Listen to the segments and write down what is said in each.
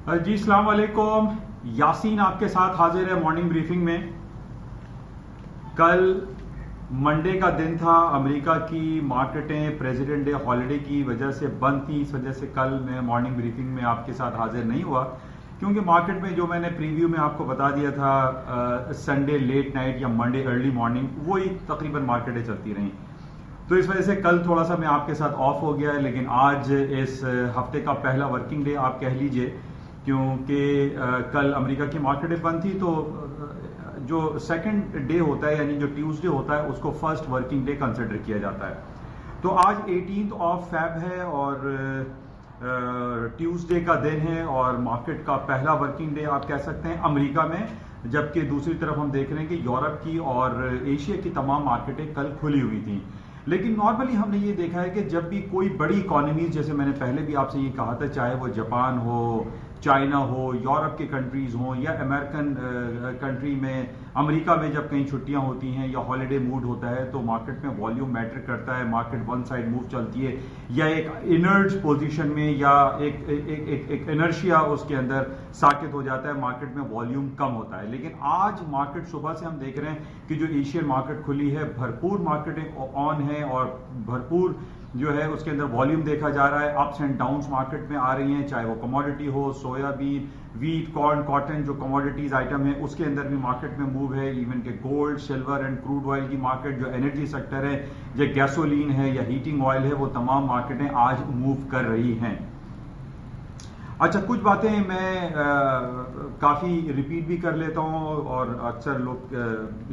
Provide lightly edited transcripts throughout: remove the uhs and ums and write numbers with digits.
جی السلام علیکم. یاسین آپ کے ساتھ حاضر ہے مارننگ بریفنگ میں. کل منڈے کا دن تھا. امریکہ کی مارکیٹیں پریزیڈنٹ ڈے ہالیڈے کی وجہ سے بند تھیں. اس وجہ سے کل میں مارننگ بریفنگ میں آپ کے ساتھ حاضر نہیں ہوا کیونکہ مارکیٹ میں جو میں نے پریویو میں آپ کو بتا دیا تھا سنڈے لیٹ نائٹ یا منڈے ارلی مارننگ وہی تقریباً مارکیٹیں چلتی رہیں. تو اس وجہ سے کل تھوڑا سا میں آپ کے ساتھ آف ہو گیا ہے. لیکن آج اس ہفتے کا پہلا ورکنگ ڈے آپ کہہ لیجئے کیونکہ کل امریکہ کی مارکیٹیں بند تھی. تو جو سیکنڈ ڈے ہوتا ہے یعنی جو ٹیوزڈے ہوتا ہے اس کو فرسٹ ورکنگ ڈے کنسیڈر کیا جاتا ہے. تو آج 18 فیب ہے اور ٹیوزڈے کا دن ہے اور مارکیٹ کا پہلا ورکنگ ڈے آپ کہہ سکتے ہیں امریکہ میں. جبکہ دوسری طرف ہم دیکھ رہے ہیں کہ یورپ کی اور ایشیا کی تمام مارکیٹیں کل کھلی ہوئی تھیں. لیکن نارملی ہم نے یہ دیکھا ہے کہ جب بھی کوئی بڑی اکانومیز جیسے میں نے پہلے بھی آپ سے یہ کہا تھا چاہے وہ جاپان ہو, چائنا ہو, یورپ کے کنٹریز ہوں یا امریکن کنٹری میں امریکہ میں جب کہیں چھٹیاں ہوتی ہیں یا ہالیڈے موڈ ہوتا ہے تو مارکیٹ میں والیوم میٹر کرتا ہے. مارکیٹ ون سائڈ موو چلتی ہے یا ایک انرٹ پوزیشن میں یا ایک انرشیا اس کے اندر ساکت ہو جاتا ہے. مارکیٹ میں والیوم کم ہوتا ہے. لیکن آج مارکیٹ صبح سے ہم دیکھ رہے ہیں کہ جو ایشین مارکیٹ کھلی ہے بھرپور مارکیٹیں آن ہیں اور بھرپور جو ہے اس کے اندر والیوم دیکھا جا رہا ہے. اپس اینڈ ڈاؤنس مارکیٹ میں آ رہی ہیں چاہے وہ کموڈٹی ہو, سویا بین, ویٹ, کارن, کاٹن جو کموڈٹیز آئٹم ہیں اس کے اندر بھی مارکیٹ میں موو ہے. ایون کہ gold, silver and crude oil کی مارکیٹ جو انرجی سیکٹر ہے یا گیسولین ہے یا ہیٹنگ آئل ہے وہ تمام مارکیٹیں آج موو کر رہی ہیں. اچھا کچھ باتیں میں کافی ریپیٹ بھی کر لیتا ہوں اور اکثر لوگ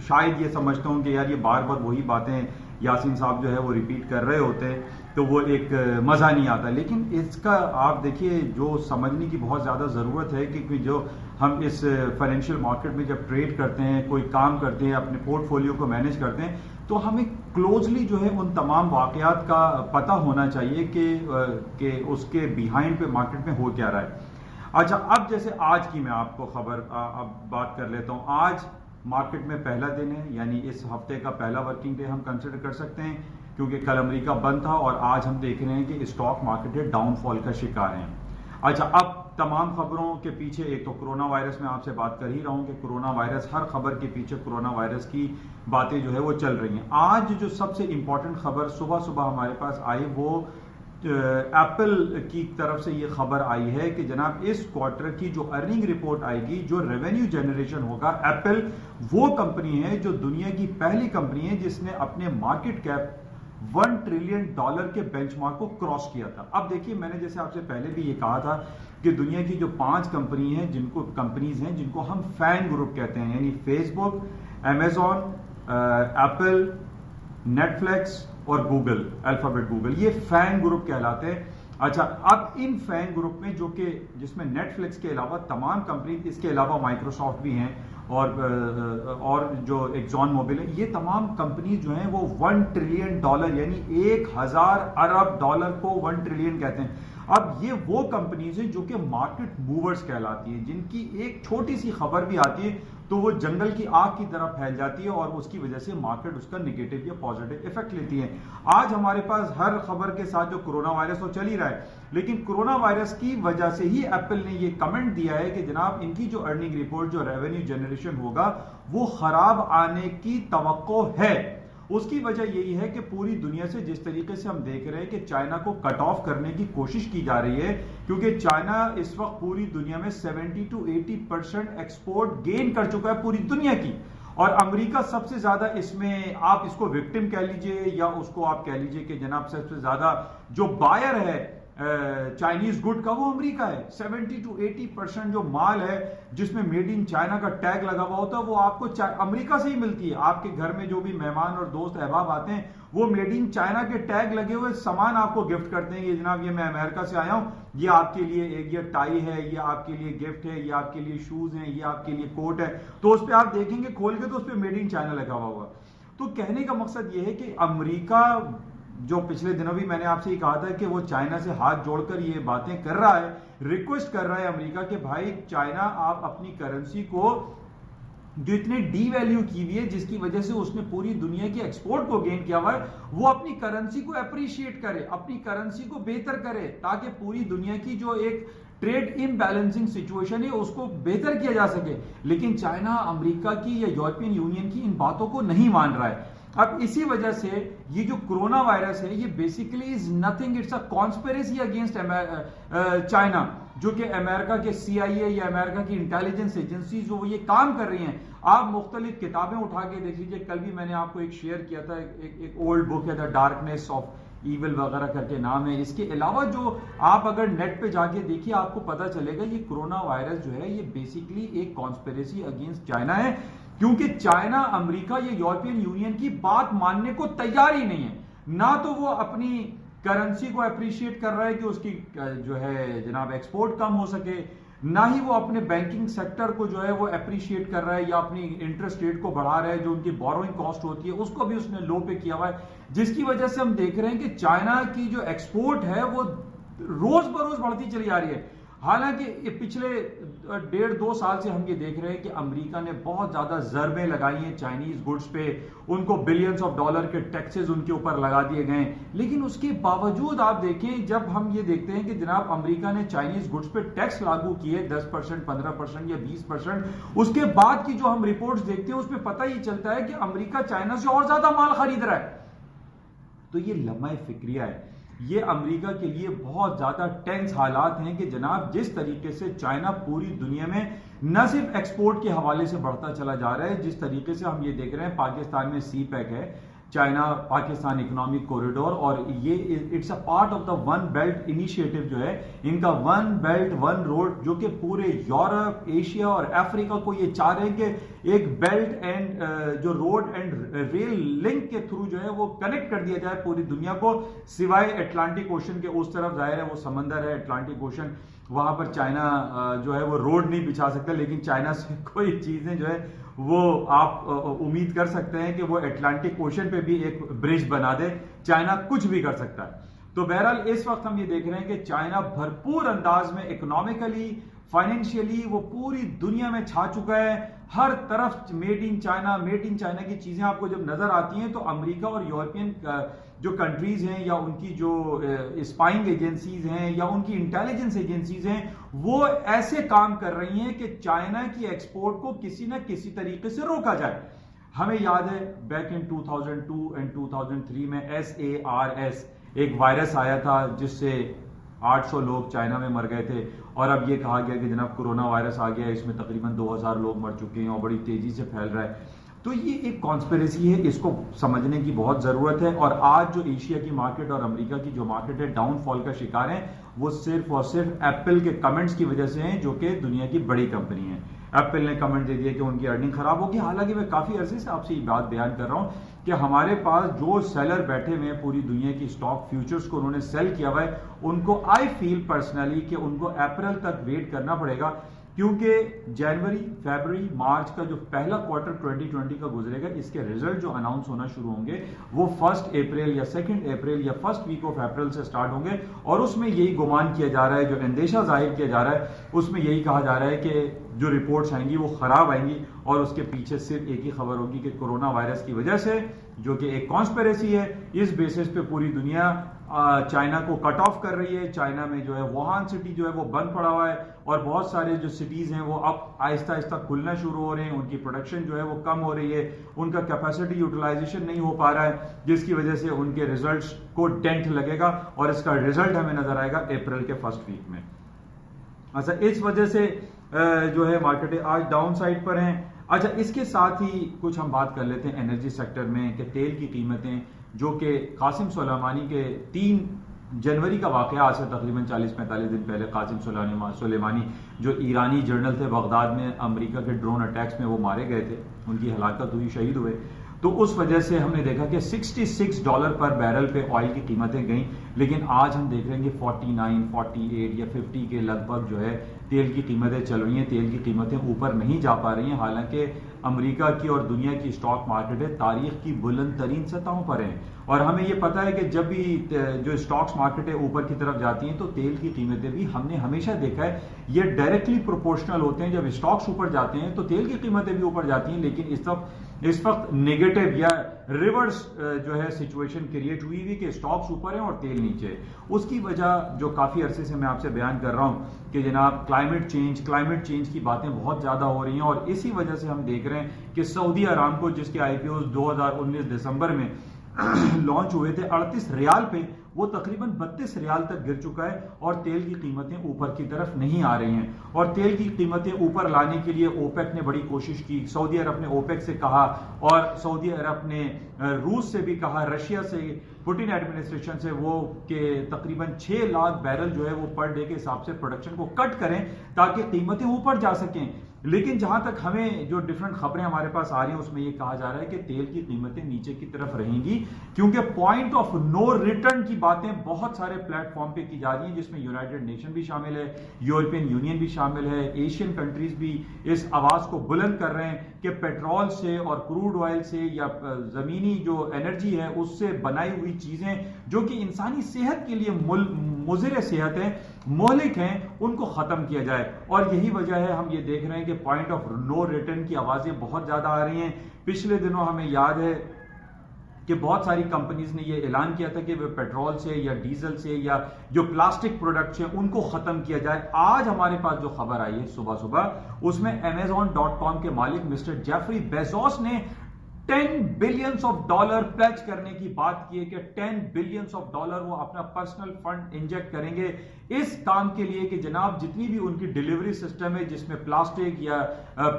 شاید یہ سمجھتا ہوں کہ یار یہ بار بار وہی باتیں یاسین صاحب جو ہے وہ ریپیٹ کر رہے ہوتے ہیں تو وہ ایک مزہ نہیں آتا. لیکن اس کا آپ دیکھیے جو سمجھنے کی بہت زیادہ ضرورت ہے کہ جو ہم اس فائنینشیل مارکیٹ میں جب ٹریڈ کرتے ہیں, کوئی کام کرتے ہیں, اپنے پورٹ فولیو کو مینیج کرتے ہیں تو ہمیں کلوزلی جو ہے ان تمام واقعات کا پتہ ہونا چاہیے کہ اس کے بیہائنڈ پہ مارکیٹ میں ہو کیا رہا ہے. اچھا اب جیسے آج کی میں آپ کو خبر اب بات کر لیتا ہوں. آج مارکیٹ میں پہلا دن ہے یعنی اس ہفتے کا پہلا ورکنگ ڈے ہم کنسیڈر کر سکتے ہیں کیونکہ کل امریکہ بند تھا اور آج ہم دیکھ رہے ہیں کہ اسٹاک مارکیٹ ڈاؤن فال کا شکار ہیں. اچھا اب تمام خبروں کے پیچھے ایک تو کرونا وائرس میں آپ سے بات کر ہی رہا ہوں کہ کرونا وائرس ہر خبر کے پیچھے کرونا وائرس کی باتیں جو ہے وہ چل رہی ہیں. آج جو سب سے امپورٹنٹ خبر صبح ہمارے پاس آئی وہ ایپل کی طرف سے یہ خبر آئی ہے کہ جناب اس کوارٹر کی جو ارننگ رپورٹ آئے گی, جو ریونیو جنریشن ہوگا, ایپل وہ کمپنی ہے جو دنیا کی پہلی کمپنی ہے جس نے اپنے مارکیٹ کیپ $1 ٹریلین کے بینچ مارک کو کراس کیا تھا. اب دیکھیے میں نے جیسے آپ سے پہلے بھی یہ کہا تھا کہ دنیا کی جو 5 کمپنیز ہیں جن کو ہم فین گروپ کہتے ہیں یعنی فیس بک, امیزون, ایپل, نیٹ فلیکس اور گوگل, الفابیٹ گوگل, یہ فین گروپ کہلاتے ہیں. اچھا اب ان فین گروپ میں جو کہ جس میں نیٹ فلکس کے علاوہ تمام کمپنی, اس کے علاوہ مائکروسافٹ بھی ہیں اور جو ایکزون موبل ہے, یہ تمام کمپنی جو ہیں وہ $1 ٹریلین یعنی 1000 ارب ڈالر کو 1 ٹریلین کہتے ہیں. اب یہ وہ کمپنیز ہیں جو کہ مارکیٹ موورز کہلاتی ہیں, جن کی ایک چھوٹی سی خبر بھی آتی ہے تو وہ جنگل کی آگ کی طرح پھیل جاتی ہے اور اس کی وجہ سے مارکیٹ اس کا نگیٹو یا پازیٹو افیکٹ لیتی ہے. آج ہمارے پاس ہر خبر کے ساتھ جو کرونا وائرس تو چل ہی رہا ہے, لیکن کرونا وائرس کی وجہ سے ہی ایپل نے یہ کمنٹ دیا ہے کہ جناب ان کی جو ارننگ رپورٹ, جو ریونیو جنریشن ہوگا وہ خراب آنے کی توقع ہے. اس کی وجہ یہی ہے کہ پوری دنیا سے جس طریقے سے ہم دیکھ رہے ہیں کہ چائنا کو کٹ آف کرنے کی کوشش کی جا رہی ہے کیونکہ چائنا اس وقت پوری دنیا میں 70 to 80% ایکسپورٹ گین کر چکا ہے پوری دنیا کی, اور امریکہ سب سے زیادہ اس میں آپ اس کو وکٹم کہہ لیجئے یا اس کو آپ کہہ لیجئے کہ جناب سب سے زیادہ جو بائر ہے چائنیز گڈ کا وہ امریکہ ہے. 70 to 80% جو مال ہے جس میں میڈ ان چائنا کا ٹیگ لگا ہوا ہوتا ہے وہ آپ کو امریکہ سے ہی ملتی ہے. آپ کے گھر میں جو بھی مہمان اور دوست احباب آتے ہیں وہ میڈ ان چائنا کے ٹیگ لگے ہوئے سامان آپ کو گفٹ کرتے ہیں کہ جناب یہ میں امریکہ سے آیا ہوں, یہ آپ کے لیے یہ ٹائی ہے, یہ آپ کے لیے گفٹ ہے, یہ آپ کے لیے شوز ہیں, یہ آپ کے لیے کوٹ ہے. تو اس پہ آپ دیکھیں گے کھول کے تو اس پہ میڈ ان چائنا لگا ہوا ہوگا. تو کہنے کا مقصد یہ ہے کہ امریکہ جو پچھلے دنوں بھی میں نے آپ سے یہ کہا تھا کہ وہ چائنا سے ہاتھ جوڑ کر یہ باتیں کر رہا ہے, ریکویسٹ کر رہا ہے امریکہ کہ بھائی چائنا آپ اپنی کرنسی کو جو اتنے ڈی ویلیو کی ہوئی ہے، جس کی وجہ سے اس نے پوری دنیا کی ایکسپورٹ کو گین کیا ہوا ہے، وہ اپنی کرنسی کو اپریشیٹ کرے، اپنی کرنسی کو بہتر کرے، تاکہ پوری دنیا کی جو ایک ٹریڈ امبیلنسنگ سچویشن ہے اس کو بہتر کیا جا سکے۔ لیکن چائنا امریکہ کی یا یورپین یونین کی ان باتوں کو نہیں مان رہا ہے۔ اب اسی وجہ سے یہ جو کرونا وائرس ہے یہ basically is nothing, it's a conspiracy against China, جو کہ امریکہ کے سی آئی اے یا امریکہ کی انٹیلیجنس ایجنسیز وہ یہ کام کر رہی ہیں۔ آپ مختلف کتابیں اٹھا کے دیکھ لیجیے، کل بھی میں نے آپ کو ایک شیئر کیا تھا، ایک اولڈ بک ہے دا ڈارکنیس آف ایول وغیرہ کر کے نام ہے۔ اس کے علاوہ جو آپ اگر نیٹ پہ جا کے دیکھیے آپ کو پتا چلے گا یہ کرونا وائرس جو ہے یہ بیسیکلی ایک کانسپیریسی اگینسٹ چائنا ہے، کیونکہ چائنا امریکہ یا یورپین یونین کی بات ماننے کو تیار ہی نہیں ہے۔ نہ تو وہ اپنی کرنسی کو اپریشیٹ کر رہا ہے کہ اس کی جو ہے جناب ایکسپورٹ کم ہو سکے، نہ ہی وہ اپنے بینکنگ سیکٹر کو جو ہے وہ اپریشیٹ کر رہا ہے یا اپنی انٹرسٹ ریٹ کو بڑھا رہا ہے، جو ان کی بوروئنگ کاسٹ ہوتی ہے اس کو بھی اس نے لو پہ کیا ہوا ہے، جس کی وجہ سے ہم دیکھ رہے ہیں کہ چائنا کی جو ایکسپورٹ ہے وہ روز بروز بڑھتی چلی جا رہی ہے۔ حالانکہ پچھلے 1.5-2 سال سے ہم یہ دیکھ رہے ہیں کہ امریکہ نے بہت زیادہ ضربیں لگائی ہیں چائنیز گڈز پہ، ان کو بلینز آف ڈالر کے ٹیکسز ان کے اوپر لگا دیے گئے ہیں، لیکن اس کے باوجود آپ دیکھیں جب ہم یہ دیکھتے ہیں کہ جناب امریکہ نے چائنیز گڈز پہ ٹیکس لاگو کیے 10%، 15% یا 20%، اس کے بعد کی جو ہم رپورٹس دیکھتے ہیں اس پہ پتہ ہی چلتا ہے کہ امریکہ چائنا سے اور زیادہ مال خرید رہا ہے۔ تو یہ لمحہ فکریہ ہے، یہ امریکہ کے لیے بہت زیادہ ٹینس حالات ہیں کہ جناب جس طریقے سے چائنا پوری دنیا میں نہ صرف ایکسپورٹ کے حوالے سے بڑھتا چلا جا رہا ہے، جس طریقے سے ہم یہ دیکھ رہے ہیں پاکستان میں سی پیک ہے، چائنا پاکستان اکنامک کوریڈور، اور یہ it's a part of the one belt initiative جو ہے ان کا، ون بیلٹ ون روڈ، جو کہ پورے یورپ، ایشیا اور افریقہ کو یہ چاہ رہے ہیں کہ ایک بیلٹ اینڈ جو روڈ اینڈ ریل لنک کے تھرو جو ہے وہ کنیکٹ کر دیا جائے پوری دنیا کو، سوائے اٹلانٹک اوشن کے، اس طرف ظاہر ہے وہ سمندر ہے اٹلانٹک اوشن، وہاں پر چائنا جو ہے وہ روڈ نہیں بچھا سکتا، لیکن چائنا سے کوئی چیزیں جو ہے وہ آپ امید کر سکتے ہیں کہ وہ اٹلانٹک اوشن پہ بھی ایک برج بنا دے، چائنا کچھ بھی کر سکتا ہے۔ تو بہرحال اس وقت ہم یہ دیکھ رہے ہیں کہ چائنا بھرپور انداز میں اکنامکلی، فائنینشیلی وہ پوری دنیا میں چھا چکا ہے، ہر طرف میڈ ان چائنا کی چیزیں آپ کو جب نظر آتی ہیں تو امریکہ اور یورپین جو کنٹریز ہیں یا ان کی جو اسپائنگ ایجنسیز ہیں یا ان کی انٹیلیجنس ایجنسیز ہیں وہ ایسے کام کر رہی ہیں کہ چائنا کی ایکسپورٹ کو کسی نہ کسی طریقے سے روکا جائے۔ ہمیں یاد ہے بیک ان 2002 اینڈ 2003 میں SARS ایک وائرس آیا تھا جس سے 800 لوگ چائنا میں مر گئے تھے، اور اب یہ کہا گیا کہ جناب کرونا وائرس آ گیا، اس میں تقریباً 2000 لوگ مر چکے ہیں اور بڑی تیزی سے پھیل رہا ہے۔ تو یہ ایک کانسپیریسی ہے، اس کو سمجھنے کی بہت ضرورت ہے، اور آج جو ایشیا کی مارکیٹ اور امریکہ کی جو مارکیٹ ہے ڈاؤن فال کا شکار ہیں، وہ صرف اور صرف ایپل کے کمنٹس کی وجہ سے ہیں، جو کہ دنیا کی بڑی کمپنی ہے۔ ایپل نے کمنٹ دے دیا کہ ان کی ارننگ خراب ہوگی، حالانکہ میں کافی عرصے سے آپ سے یہ بات بیان کر رہا ہوں کہ ہمارے پاس جو سیلر بیٹھے ہوئے ہیں پوری دنیا کی اسٹاک فیوچرز کو انہوں نے سیل کیا ہوا ہے، ان کو آئی فیل پرسنلی کہ ان کو اپریل تک ویٹ کرنا پڑے گا، کیونکہ جنوری، فیبروری، مارچ کا جو پہلا کوارٹر 2020 کا گزرے گا، اس کے ریزلٹ جو اناؤنس ہونا شروع ہوں گے وہ 1 اپریل یا 2 اپریل یا فرسٹ ویک آف اپریل سے سٹارٹ ہوں گے، اور اس میں یہی گمان کیا جا رہا ہے، جو اندیشہ ظاہر کیا جا رہا ہے اس میں یہی کہا جا رہا ہے کہ جو رپورٹس آئیں گی وہ خراب آئیں گی، اور اس کے پیچھے صرف ایک ہی خبر ہوگی کہ کرونا وائرس کی وجہ سے، جو کہ ایک کانسپیریسی ہے، اس بیسس پہ پوری دنیا چائنا کو کٹ آف کر رہی ہے۔ چائنا میں جو ہے ووہان سٹی جو ہے وہ بند پڑا ہوا ہے، اور بہت سارے جو سٹیز ہیں وہ اب آہستہ آہستہ کھلنا شروع ہو رہے ہیں، ان کی پروڈکشن جو ہے وہ کم ہو رہی ہے، ان کا کیپیسٹی یوٹیلائزیشن نہیں ہو پا رہا ہے، جس کی وجہ سے ان کے ریزلٹس کو ڈینٹ لگے گا، اور اس کا ریزلٹ ہمیں نظر آئے گا اپریل کے فرسٹ ویک میں۔ اچھا، اس وجہ سے جو ہے مارکیٹیں آج ڈاؤن سائڈ پر ہیں۔ اچھا، اس کے ساتھ ہی کچھ ہم بات کر لیتے ہیں انرجی سیکٹر میں کہ تیل کی قیمتیں، جو کہ قاسم سلیمانی کے 3 جنوری کا واقعہ، آج سے تقریباً 40-45 دن پہلے قاسم سلیمانی جو ایرانی جرنل تھے، بغداد میں امریکہ کے ڈرون اٹیکس میں وہ مارے گئے تھے، ان کی ہلاکت ہوئی، شہید ہوئے، تو اس وجہ سے ہم نے دیکھا کہ $66 پر بیرل پہ آئل کی قیمتیں گئیں، لیکن آج ہم دیکھ رہے ہیں کہ 49 48 یا 50 کے لگ بھگ جو ہے تیل کی قیمتیں چل رہی ہیں. تیل کی قیمتیں اوپر نہیں جا پا رہی ہیں، حالانکہ امریکہ کی اور دنیا کی اسٹاک مارکیٹیں تاریخ کی بلند ترین سطحوں پر ہیں. اور ہمیں یہ پتا ہے کہ جب بھی جو اسٹاکس مارکیٹیں اوپر کی طرف جاتی ہیں تو تیل کی قیمتیں بھی ہم نے ہمیشہ دیکھا ہے یہ ڈائریکٹلی پروپورشنل ہوتے ہیں. جب اسٹاکس اوپر جاتے ہیں تو تیل کی قیمتیں بھی اوپر جاتی ہیں، لیکن اس وقت نیگیٹو یا ریورس جو ہے سچویشن کریٹ ہوئی کہ اسٹاکس اوپر ہیں اور تیل نیچے. اس کی وجہ جو کافی عرصے سے میں آپ سے بیان کر رہا ہوں کہ جناب کلائمیٹ چینج کی باتیں بہت زیادہ ہو رہی ہیں، اور اسی وجہ سے ہم دیکھ رہے ہیں کہ سعودی ارامکو جس کے آئی پی اوز 2019 دسمبر میں لانچ ہوئے تھے 38 ریال پہ، وہ تقریباً 32 ریال تک گر چکا ہے اور تیل کی قیمتیں اوپر کی طرف نہیں آ رہی ہیں. اور تیل کی قیمتیں اوپر لانے کے لیے اوپیک نے بڑی کوشش کی. سعودی عرب نے اوپیک سے کہا اور سعودی عرب نے روس سے بھی کہا، رشیا سے، پوٹن ایڈمنسٹریشن سے وہ کہ تقریباً 6 لاکھ بیرل جو ہے وہ پر ڈے کے حساب سے پروڈکشن کو کٹ کریں تاکہ قیمتیں اوپر جا سکیں. لیکن جہاں تک ہمیں جو ڈیفرنٹ خبریں ہمارے پاس آ رہی ہیں اس میں یہ کہا جا رہا ہے کہ تیل کی قیمتیں نیچے کی طرف رہیں گی، کیونکہ پوائنٹ آف نو ریٹرن کی باتیں بہت سارے پلیٹ فارم پہ کی جا رہی ہیں، جس میں یونائٹڈ نیشن بھی شامل ہے، یورپین یونین بھی شامل ہے، ایشین کنٹریز بھی اس آواز کو بلند کر رہے ہیں کہ پیٹرول سے اور کروڈ آئل سے یا زمینی جو انرجی ہے اس سے بنائی ہوئی چیزیں جو کہ انسانی صحت کے لیے مضر صحت ہیں، مہلک ہیں، ان کو ختم کیا جائے. اور یہی وجہ ہے ہم یہ دیکھ رہے ہیں کہ پوائنٹ آف نو ریٹرن کی آوازیں بہت زیادہ آ رہی ہیں. پچھلے دنوں ہمیں یاد ہے کہ بہت ساری کمپنیز نے یہ اعلان کیا تھا کہ وہ پیٹرول سے یا ڈیزل سے یا جو پلاسٹک پروڈکٹس ہیں ان کو ختم کیا جائے. آج ہمارے پاس جو خبر آئی ہے صبح اس میں Amazon.com کے مالک مسٹر جیفری بیزوس نے $10 بلین پلیج کرنے کی بات کی ہے کہ $10 بلین وہ اپنا پرسنل فنڈ انجیکٹ کریں گے اس کام کے لیے کہ جناب جتنی بھی ان کی ڈیلیوری سسٹم ہے جس میں پلاسٹک یا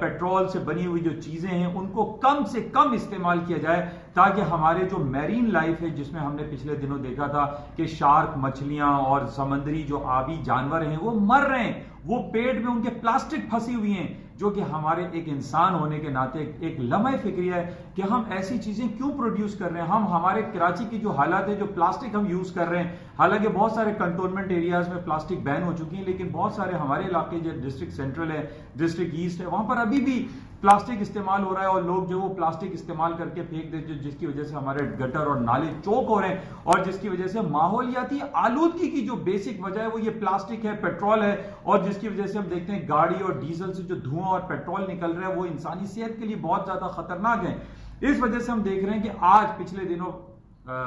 پیٹرول سے بنی ہوئی جو چیزیں ہیں ان کو کم سے کم استعمال کیا جائے، تاکہ ہمارے جو میرین لائف ہے جس میں ہم نے پچھلے دنوں دیکھا تھا کہ شارک مچھلیاں اور سمندری جو آبی جانور ہیں وہ مر رہے ہیں، وہ پیٹ میں ان کے پلاسٹک پھنسی ہوئی ہیں، جو کہ ہمارے ایک انسان ہونے کے ناطے ایک لمحہ فکری ہے کہ ہم ایسی چیزیں کیوں پروڈیوس کر رہے ہیں. ہم ہمارے کراچی کی جو حالات ہے جو پلاسٹک ہم یوز کر رہے ہیں، حالانکہ بہت سارے کنٹونمنٹ ایریاز میں پلاسٹک بین ہو چکی ہیں، لیکن بہت سارے ہمارے علاقے جو ڈسٹرکٹ سینٹرل ہے، ڈسٹرکٹ ایسٹ ہے، وہاں پر ابھی بھی پلاسٹک استعمال ہو رہا ہے اور لوگ جو وہ پلاسٹک استعمال کر کے پھینک دیتے ہیں، جس کی وجہ سے ہمارے گٹر اور نالے چوک ہو رہے ہیں اور جس کی وجہ سے ماحولیاتی آلودگی کی جو بیسک وجہ ہے وہ یہ پلاسٹک ہے، پیٹرول ہے، اور جس کی وجہ سے ہم دیکھتے ہیں گاڑی اور ڈیزل سے جو دھواں اور پیٹرول نکل رہا ہے وہ انسانی صحت کے لیے بہت زیادہ خطرناک ہے. اس وجہ سے ہم دیکھ رہے ہیں کہ آج پچھلے دنوں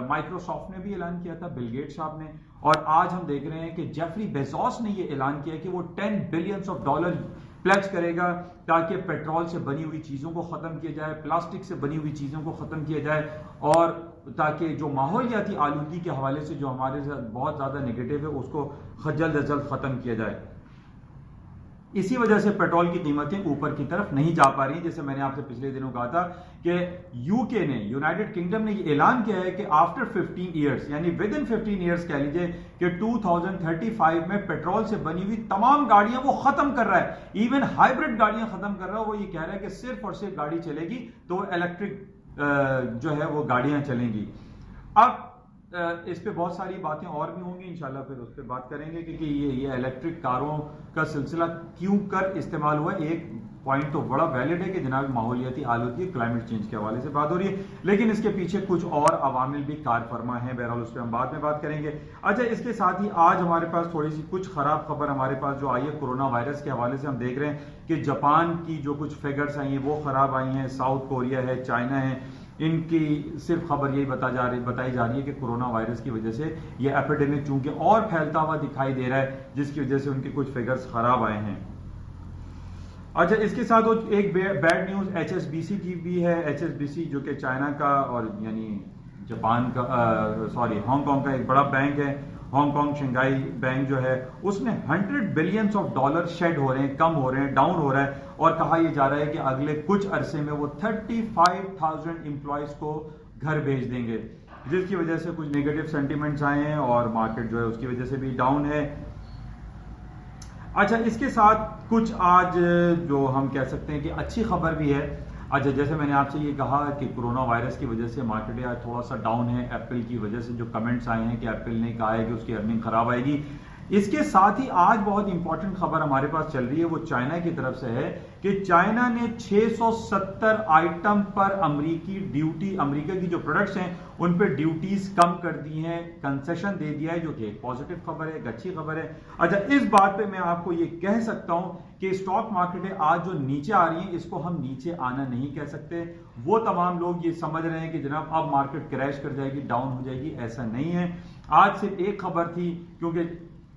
مائکروسافٹ نے بھی اعلان کیا تھا، بل گیٹس صاحب نے، اور آج ہم دیکھ رہے ہیں کہ جیفری بیزوس نے یہ اعلان کیا کہ وہ $10 بلین پلیج کرے گا تاکہ پیٹرول سے بنی ہوئی چیزوں کو ختم کیا جائے، پلاسٹک سے بنی ہوئی چیزوں کو ختم کیا جائے، اور تاکہ جو ماحولیاتی آلودگی کے حوالے سے جو ہمارے ساتھ بہت زیادہ نیگیٹو ہے اس کو جلد از جلد ختم کیا جائے. اسی وجہ سے پیٹرول کی قیمتیں اوپر کی طرف نہیں جا پا رہی. جیسے میں نے آپ سے پچھلے دنوں کہا تھا کہ یو کے نے، یونائٹڈ کنگڈم نے یہ اعلان کیا ہے کہ آفٹر 15 ایئرس یعنی ود ان 15 ایئرس کہہ لیجئے کہ 2035 میں پیٹرول سے بنی ہوئی تمام گاڑیاں وہ ختم کر رہا ہے، ایون ہائیبرڈ گاڑیاں ختم کر رہا ہے. وہ یہ کہہ رہا ہے کہ صرف اور صرف گاڑی چلے گی تو وہ الیکٹرک جو ہے وہ گاڑیاں چلیں گی. اب اس پہ بہت ساری باتیں اور بھی ہوں گی انشاءاللہ، پھر اس پہ بات کریں گے کہ یہ الیکٹرک کاروں کا سلسلہ کیوں کر استعمال ہوا ہے. ایک پوائنٹ تو بڑا ویلڈ ہے کہ جناب ماحولیاتی آلودگی کلائمیٹ چینج کے حوالے سے بات ہو رہی ہے، لیکن اس کے پیچھے کچھ اور عوامل بھی کار فرما ہیں. بہرحال اس پہ ہم بعد میں بات کریں گے. اچھا، اس کے ساتھ ہی آج ہمارے پاس تھوڑی سی کچھ خراب خبر ہمارے پاس جو آئی ہے کورونا وائرس کے حوالے سے. ہم دیکھ رہے ہیں کہ جاپان کی جو کچھ فگرز آئی ہیں وہ خراب آئی ہیں، ساؤتھ کوریا ہے، چائنا ہے، ان کی صرف خبر یہی بتائی جا رہی ہے کہ کورونا وائرس کی وجہ سے یہ ایپیڈیمک چونکہ اور پھیلتا ہوا دکھائی دے رہا ہے، جس کی وجہ سے ان کے کچھ فگرز خراب آئے ہیں. اچھا، اس کے ساتھ ایک بیڈ نیوز HSBC کی بھی ہے. HSBC جو کہ چائنا کا اور یعنی جاپان کا ہانگ کانگ کا ایک بڑا بینک ہے. ہانگ کانگ شنگھائی بینک جو ہے اس میں $100 بلین شیڈ ہو رہے ہیں، کم ہو رہے ہیں، ڈاؤن ہو رہا ہے، اور کہا یہ جا رہا ہے کہ اگلے کچھ عرصے میں وہ 35,000 امپلائیز کو گھر بھیج دیں گے، جس کی وجہ سے کچھ نیگیٹو سینٹیمنٹس آئے ہیں اور مارکیٹ جو ہے اس کی وجہ سے بھی ڈاؤن ہے. اچھا، اس کے ساتھ کچھ آج جو ہم کہہ سکتے ہیں کہ اچھی خبر بھی ہے. اچھا، جیسے میں نے آپ سے یہ کہا کہ کورونا وائرس کی وجہ سے مارکیٹ آج تھوڑا سا ڈاؤن ہے، ایپل کی وجہ سے جو کمنٹس آئے ہیں کہ ایپل نے کہا ہے کہ اس کی ارننگ خراب آئے گی. اس کے ساتھ ہی آج بہت امپورٹنٹ خبر ہمارے پاس چل رہی ہے، وہ چائنا کی طرف سے ہے کہ چائنا نے 670 آئٹم پر امریکی ڈیوٹی، امریکہ کی جو پروڈکٹس ہیں ان پہ ڈیوٹیز کم کر دی ہیں، کنسیشن دے دیا ہے، جو کہ ایک پازیٹیو خبر ہے، ایک اچھی خبر ہے. اچھا، اس بات پہ میں آپ کو یہ کہہ سکتا ہوں کہ اسٹاک مارکیٹیں آج جو نیچے آ رہی ہیں اس کو ہم نیچے آنا نہیں کہہ سکتے. وہ تمام لوگ یہ سمجھ رہے ہیں کہ جناب اب مارکیٹ کریش کر جائے گی، ڈاؤن ہو جائے گی، ایسا نہیں ہے. آج صرف ایک خبر تھی، کیونکہ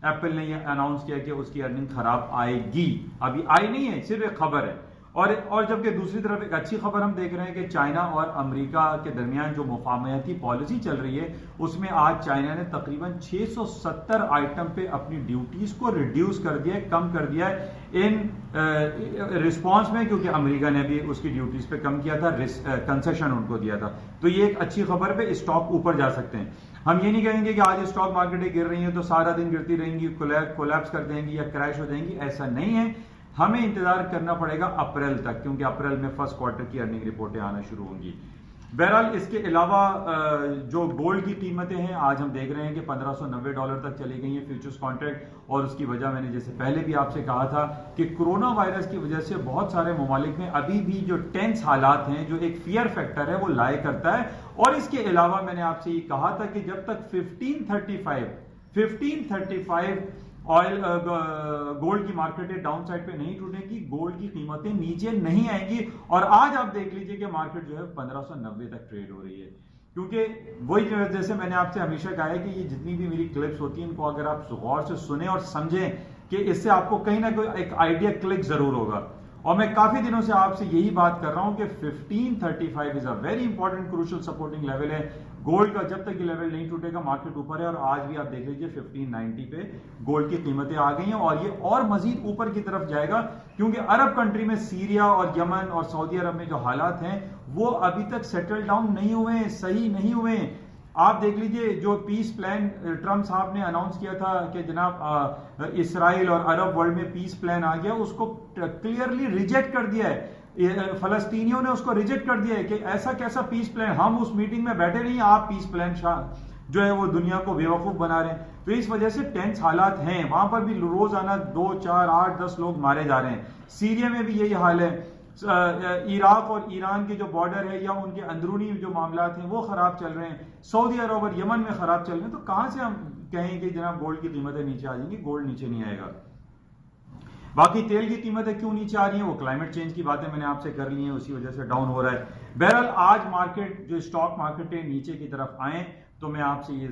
ایپل نے یہ اناؤنس کیا کہ اس کی ارننگ خراب آئے گی، ابھی آئی نہیں ہے، صرف ایک خبر ہے. اور جبکہ دوسری طرف ایک اچھی خبر ہم دیکھ رہے ہیں کہ چائنا اور امریکہ کے درمیان جو مفاہمتی پالیسی چل رہی ہے اس میں آج چائنا نے تقریباً 670 آئٹم پہ اپنی ڈیوٹیز کو ریڈیوس کر دیا ہے، کم کر دیا ہے ان رسپانس میں، کیونکہ امریکہ نے بھی اس کی ڈیوٹیز پہ کم کیا تھا، کنسیشن ان کو دیا تھا. تو یہ ایک اچھی خبر پہ اسٹاک اوپر جا سکتے ہیں. ہم یہ نہیں کہیں گے کہ آج اسٹاک مارکیٹیں گر رہی ہیں تو سارا دن گرتی رہیں گی، کولیپس کر دیں گی یا کریش ہو جائیں گی، ایسا نہیں ہے. ہمیں انتظار کرنا پڑے گا اپریل تک، کیونکہ اپریل میں فرسٹ کوارٹر کی ارننگ رپورٹیں آنا شروع ہوں گی. بہرحال اس کے علاوہ جو گولڈ کی قیمتیں ہیں آج ہم دیکھ رہے ہیں کہ $1590 تک چلی گئی ہیں فیوچرز کانٹریکٹ. اور اس کی وجہ میں نے جیسے پہلے بھی آپ سے کہا تھا کہ کورونا وائرس کی وجہ سے بہت سارے ممالک میں ابھی بھی جو ٹینس حالات ہیں، جو ایک فیئر فیکٹر ہے، وہ لائے کرتا ہے. اور اس کے علاوہ میں نے آپ سے یہ کہا تھا کہ جب تک 1535 آئل گولڈ کی مارکیٹیں ڈاؤن سائڈ پہ نہیں ٹوٹیں گی، گولڈ کی قیمتیں نیچے نہیں آئیں گی. اور آج آپ دیکھ لیجئے کہ مارکیٹ جو ہے 1590 تک ٹریڈ ہو رہی ہے. کیونکہ وہی جیسے میں نے آپ سے ہمیشہ کہا ہے کہ یہ جتنی بھی میری کلپس ہوتی ہیں ان کو اگر آپ غور سے سنیں اور سمجھیں کہ اس سے آپ کو کہیں نہ کوئی ایک آئیڈیا کلک ضرور ہوگا. اور میں کافی دنوں سے آپ سے یہی بات کر رہا ہوں کہ 1535 is a very important crucial supporting level ہے گولڈ کا. جب تک یہ لیول نہیں ٹوٹے گا مارکیٹ اوپر ہے. اور آج بھی آپ دیکھ لیجئے 1590 پہ گولڈ کی قیمتیں آ گئی ہیں اور یہ اور مزید اوپر کی طرف جائے گا، کیونکہ عرب کنٹری میں سیریا اور یمن اور سعودی عرب میں جو حالات ہیں وہ ابھی تک سیٹل ڈاؤن نہیں ہوئے ہیں، صحیح نہیں ہوئے ہیں. آپ دیکھ لیجئے جو پیس پلان ٹرمپ صاحب نے اناؤنس کیا تھا کہ جناب اسرائیل اور عرب ورلڈ میں پیس پلان آ گیا، اس کو کلیئرلی ریجیکٹ کر دیا ہے. فلسطینیوں نے اس کو ریجیکٹ کر دیا ہے کہ ایسا کیسا پیس پلان، ہم اس میٹنگ میں بیٹھے نہیں، آپ پیس پلان جو ہے وہ دنیا کو بیوقوف بنا رہے ہیں. تو اس وجہ سے ٹینس حالات ہیں وہاں پر بھی، روزانہ 2 4 8 10 لوگ مارے جا رہے ہیں. سیریا میں بھی یہی حال ہے. عراق اور ایران کے جو بارڈر ہے یا ان کے اندرونی جو معاملات ہیں وہ خراب چل رہے ہیں. سعودی عرب اور یمن میں خراب چل رہے ہیں. تو کہاں سے ہم کہیں کہ جناب گولڈ کی قیمتیں نیچے آ جائیں گی؟ گولڈ نیچے نہیں آئے گا. باقی تیل کی قیمتیں کیوں نیچے آ رہی ہیں؟ وہ کلائمیٹ چینج کی باتیں میں نے آپ سے کر لی ہیں، اسی وجہ سے ڈاؤن ہو رہا ہے. بہرحال آج مارکیٹ جو اسٹاک مارکیٹیں نیچے کی طرف آئیں تو میں آپ سے یہ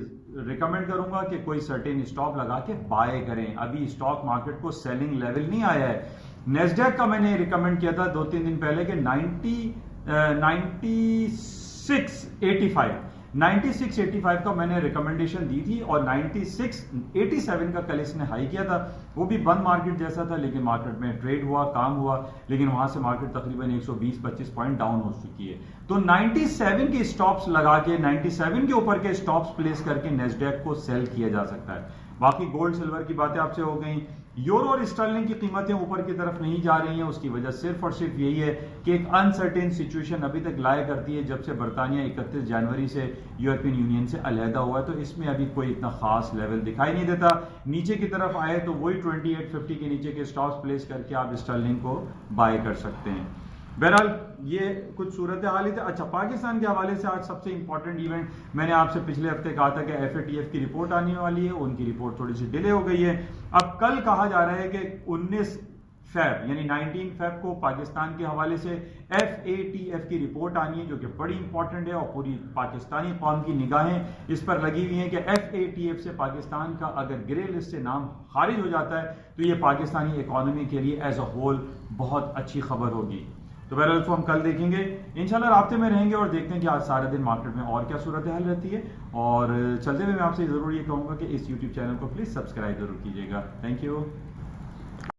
ریکمینڈ کروں گا کہ کوئی سرٹین اسٹاپ لگا کے بائے کریں. ابھی اسٹاک مارکیٹ کو سیلنگ لیول نہیں آیا ہے. نیسڈیک کا میں نے ریکمینڈ کیا تھا 2-3 دن پہلے کہ 9685 کا میں نے ریکمینڈیشن دی تھی اور 9687 کا کل اس نے ہائی کیا تھا. وہ بھی بند مارکیٹ جیسا تھا لیکن مارکیٹ میں ٹریڈ ہوا، کام ہوا، لیکن وہاں سے مارکیٹ تقریباً 120-25 پوائنٹ ڈاؤن ہو چکی ہے. تو 97 کے اسٹاپس لگا کے 97 کے اوپر کے اسٹاپس پلیس کر کے نیسڈیک کو سیل کیا جا سکتا ہے. باقی گولڈ سلور کی باتیں آپ سے ہو گئیں. یورو اور اسٹرلنگ کی قیمتیں اوپر کی طرف نہیں جا رہی ہیں. اس کی وجہ صرف اور صرف یہی ہے کہ ایک انسرٹین سچویشن ابھی تک لائے کرتی ہے جب سے برطانیہ 31 جنوری سے یورپین یونین سے علیحدہ ہوا ہے. تو اس میں ابھی کوئی اتنا خاص لیول دکھائی نہیں دیتا. نیچے کی طرف آئے تو وہی 2850 کے نیچے کے اسٹاپس پلیس کر کے آپ اسٹرلنگ کو بائی کر سکتے ہیں. بہرحال یہ کچھ صورتحال ہی تھا. اچھا، پاکستان کے حوالے سے آج سب سے امپورٹنٹ ایونٹ میں نے آپ سے پچھلے ہفتے کہا تھا کہ FATF کی رپورٹ آنے والی ہے. ان کی رپورٹ تھوڑی سی ڈیلے ہو گئی ہے. اب کل کہا جا رہا ہے کہ 19 فیب یعنی 19 فیب کو پاکستان کے حوالے سے FATF کی رپورٹ آنی ہے، جو کہ بڑی امپورٹنٹ ہے اور پوری پاکستانی قوم کی نگاہیں اس پر لگی ہوئی ہیں کہ FATF سے پاکستان کا اگر گرے لسٹ سے نام خارج ہو جاتا ہے تو یہ پاکستانی اکانومی کے لیے ایز اے ہول بہت اچھی خبر ہوگی. تو بہرحال اس کو ہم کل دیکھیں گے انشاءاللہ. رابطے میں رہیں گے اور دیکھتے ہیں کہ آج سارے دن مارکیٹ میں اور کیا صورتحال رہتی ہے. اور چلتے ہوئے میں آپ سے ضرور یہ کہوں گا کہ اس YouTube چینل کو پلیز سبسکرائب ضرور کیجیے گا. Thank you.